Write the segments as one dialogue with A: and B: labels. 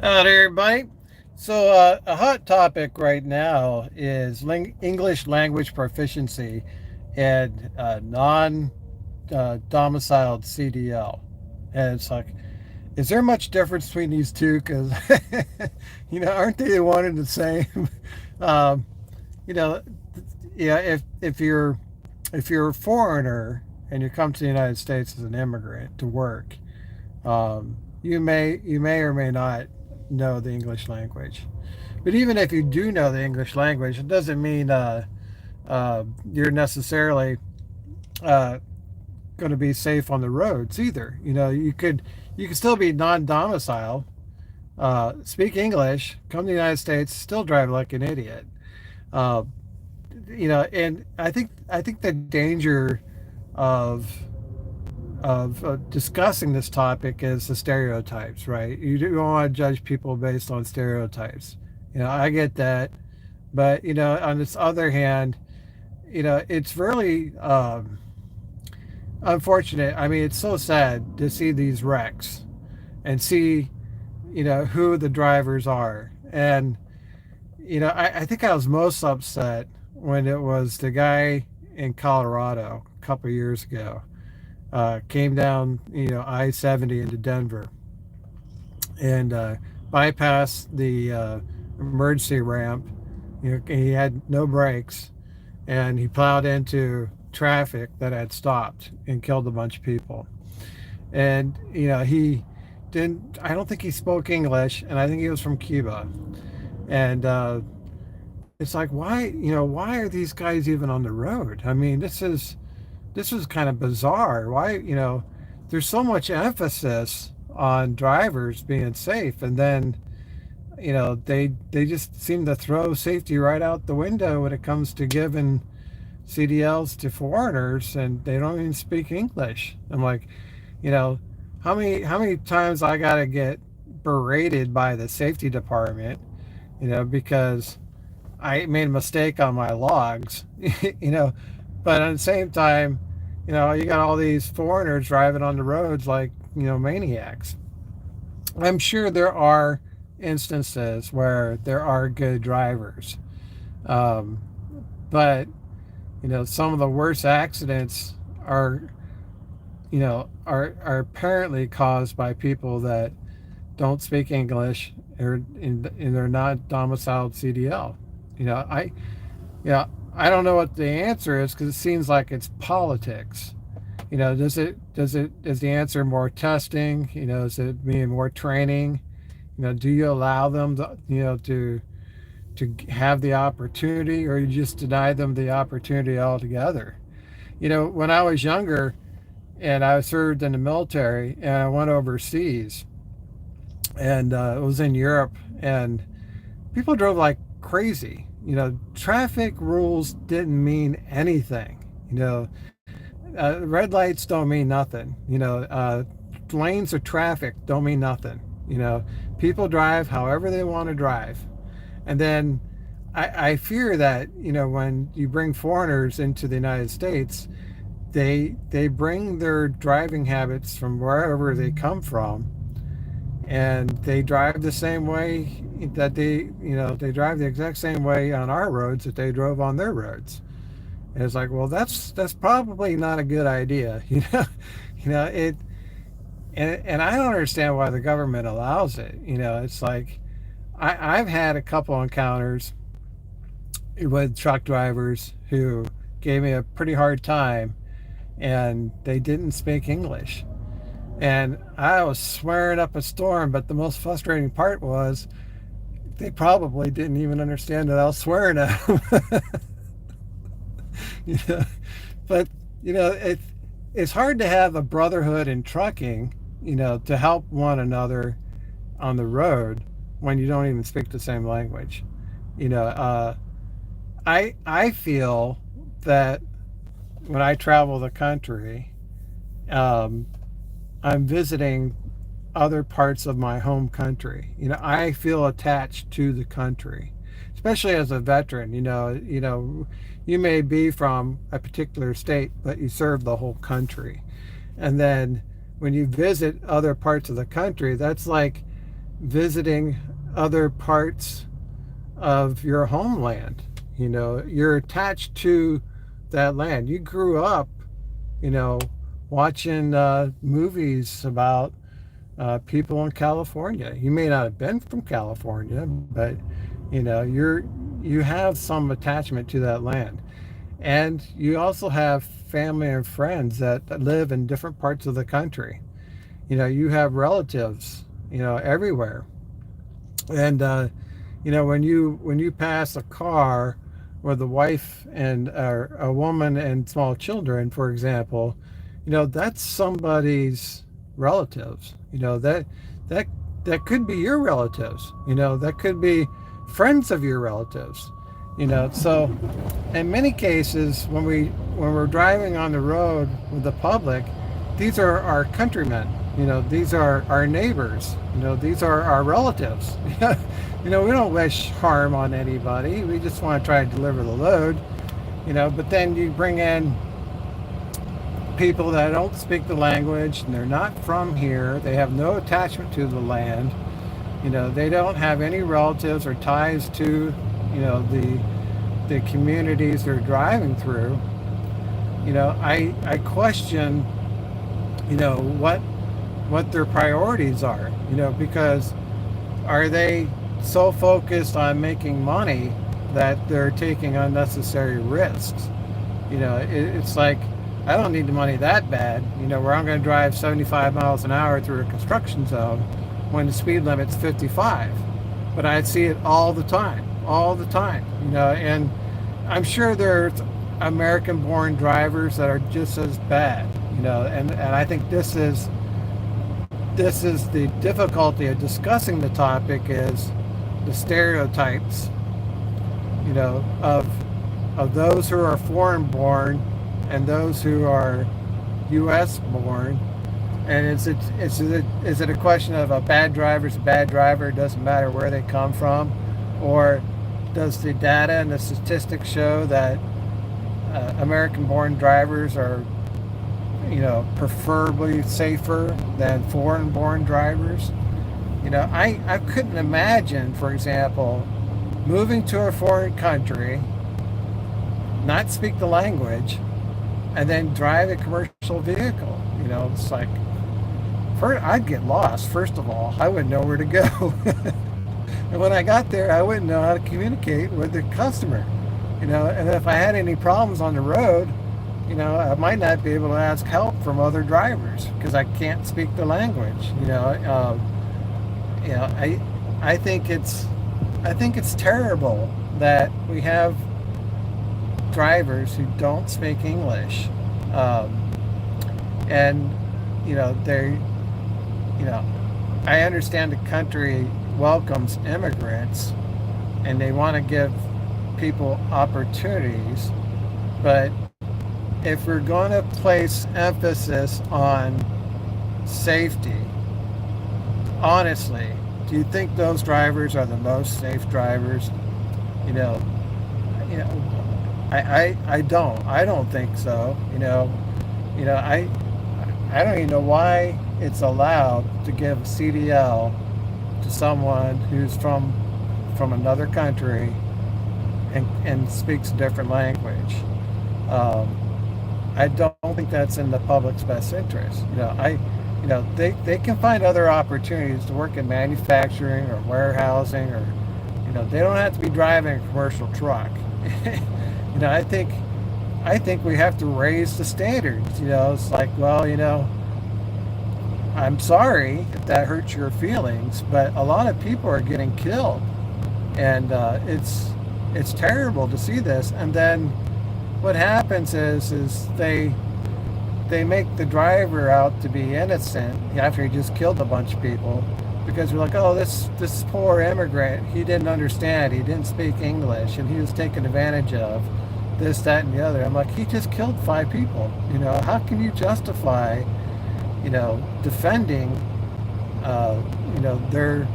A: Hello, everybody. So, a hot topic right now is English language proficiency and non domiciled CDL. And it's like, is there much difference between these two? Because, aren't they one and the same? um, you know, yeah, if you're a foreigner and you come to the United States as an immigrant to work, you may or may not know the English language. But even if you do know the English language, it doesn't mean you're necessarily uh, going to be safe on the roads either. You could still be non-domicile, speak English, come to the United States, still drive like an idiot. Uh, and I think the danger of discussing this topic is the stereotypes, right? You don't want to judge people based on stereotypes. I get that, but on this other hand, it's really unfortunate. I mean, it's so sad to see these wrecks and see, who the drivers are. And I think I was most upset when it was the guy in Colorado a couple years ago came down, I-70 into Denver and bypassed the emergency ramp. He had no brakes and he plowed into traffic that had stopped and killed a bunch of people. And, he didn't, I don't think he spoke English, and I think he was from Cuba. And it's like, why are these guys even on the road? I mean, this is kind of bizarre. Why, there's so much emphasis on drivers being safe, and then, they just seem to throw safety right out the window when it comes to giving CDLs to foreigners, and they don't even speak English. I'm like, you know, how many times I gotta get berated by the safety department, because I made a mistake on my logs, you know, but at the same time, you got all these foreigners driving on the roads like, maniacs. I'm sure there are instances where there are good drivers. Um, but, some of the worst accidents are apparently caused by people that don't speak English or in they're not domiciled CDL. You know, I yeah, I don't know what the answer is because it seems like it's politics. Is the answer more testing? Is it being more training? Do you allow them to have the opportunity, or you just deny them the opportunity altogether? When I was younger and I served in the military and I went overseas and it was in Europe, and people drove like crazy. Traffic rules didn't mean anything. Red lights don't mean nothing. Lanes of traffic don't mean nothing. People drive however they want to drive. And then I fear that, when you bring foreigners into the United States, they bring their driving habits from wherever they come from, and they drive the same way that they drive the exact same way on our roads that they drove on their roads. And it's like, well, that's probably not a good idea. It. And I don't understand why the government allows it. It's like I've had a couple encounters with truck drivers who gave me a pretty hard time, and they didn't speak English. And I was swearing up a storm, but the most frustrating part was they probably didn't even understand that I was swearing at them. you know? But, it's hard to have a brotherhood in trucking, to help one another on the road when you don't even speak the same language. You know, uh, I feel that when I travel the country, um, I'm visiting other parts of my home country. I feel attached to the country, especially as a veteran. You may be from a particular state, but you serve the whole country. And then when you visit other parts of the country, that's like visiting other parts of your homeland. You're attached to that land. You grew up, you know, watching movies about people in California. You may not have been from California, but you have some attachment to that land. And you also have family and friends that live in different parts of the country. You have relatives, everywhere. And when you pass a car with a wife and a woman and small children, for example, that's somebody's relatives. That that could be your relatives. That could be friends of your relatives. So in many cases, when we're driving on the road with the public, these are our countrymen. These are our neighbors. These are our relatives. We don't wish harm on anybody. We just want to try to deliver the load. But then you bring in people that don't speak the language and they're not from here. They have no attachment to the land. They don't have any relatives or ties to, the communities they're driving through. I question, what their priorities are. Because are they so focused on making money that they're taking unnecessary risks? It's like, I don't need the money that bad, where I'm going to drive 75 miles an hour through a construction zone when the speed limit's 55. But I see it all the time, and I'm sure there's American-born drivers that are just as bad, and I think this is the difficulty of discussing the topic, is the stereotypes, of those who are foreign-born and those who are U.S.-born. And is it a question of a bad driver's a bad driver? It doesn't matter where they come from, or does the data and the statistics show that American-born drivers are, preferably safer than foreign-born drivers? I couldn't imagine, for example, moving to a foreign country, not speak the language, and then drive a commercial vehicle. It's like, I'd get lost, first of all. I wouldn't know where to go. And when I got there, I wouldn't know how to communicate with the customer. And if I had any problems on the road, I might not be able to ask help from other drivers because I can't speak the language. I think it's terrible that we have drivers who don't speak English, and I understand the country welcomes immigrants and they want to give people opportunities, but if we're going to place emphasis on safety, honestly, do you think those drivers are the most safe drivers? I don't think so. I don't even know why it's allowed to give CDL to someone who's from another country and speaks a different language. I don't think that's in the public's best interest. They can find other opportunities to work in manufacturing or warehousing, or they don't have to be driving a commercial truck. I think we have to raise the standards. It's like, well, I'm sorry if that hurts your feelings, but a lot of people are getting killed, and it's terrible to see this. And then what happens is they make the driver out to be innocent after he just killed a bunch of people, because we're like, oh, this poor immigrant, he didn't understand, he didn't speak English, and he was taken advantage of, this, that, and the other. I'm like, he just killed 5 people. How can you justify, defending, their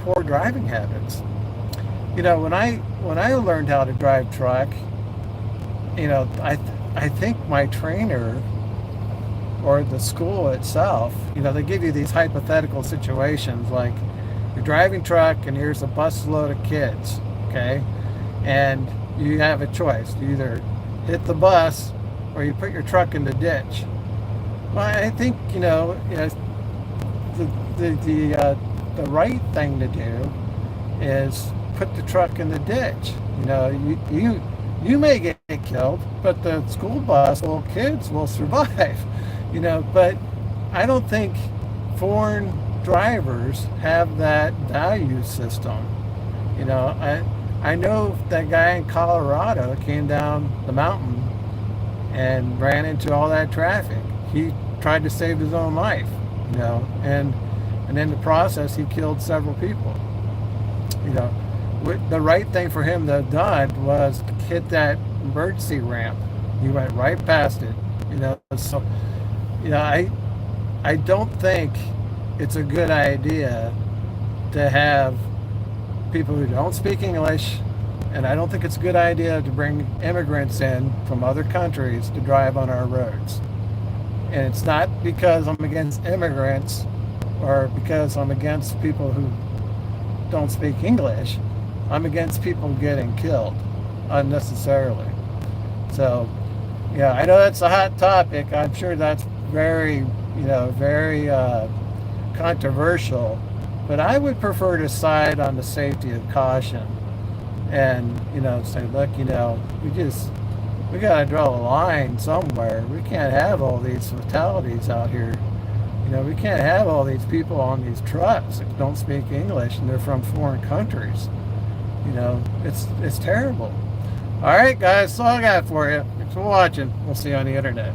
A: poor driving habits? When I learned how to drive truck, I think my trainer or the school itself, they give you these hypothetical situations like you're driving truck and here's a busload of kids, okay? And you have a choice. You either hit the bus or you put your truck in the ditch. Well, I think, the right thing to do is put the truck in the ditch. You may get killed, but the school bus full of kids will survive. But I don't think foreign drivers have that value system. I know that guy in Colorado came down the mountain and ran into all that traffic. He tried to save his own life, and in the process he killed several people. The right thing for him to have done was hit that emergency ramp. He went right past it. So I don't think it's a good idea to have people who don't speak English, and I don't think it's a good idea to bring immigrants in from other countries to drive on our roads. And it's not because I'm against immigrants or because I'm against people who don't speak English. I'm against people getting killed unnecessarily. So, I know that's a hot topic. I'm sure that's very controversial, but I would prefer to side on the safety of caution and, say, look, we got to draw a line somewhere. We can't have all these fatalities out here. We can't have all these people on these trucks that don't speak English and they're from foreign countries. It's terrible. All right, guys, that's all I got for you. Thanks for watching. We'll see you on the internet.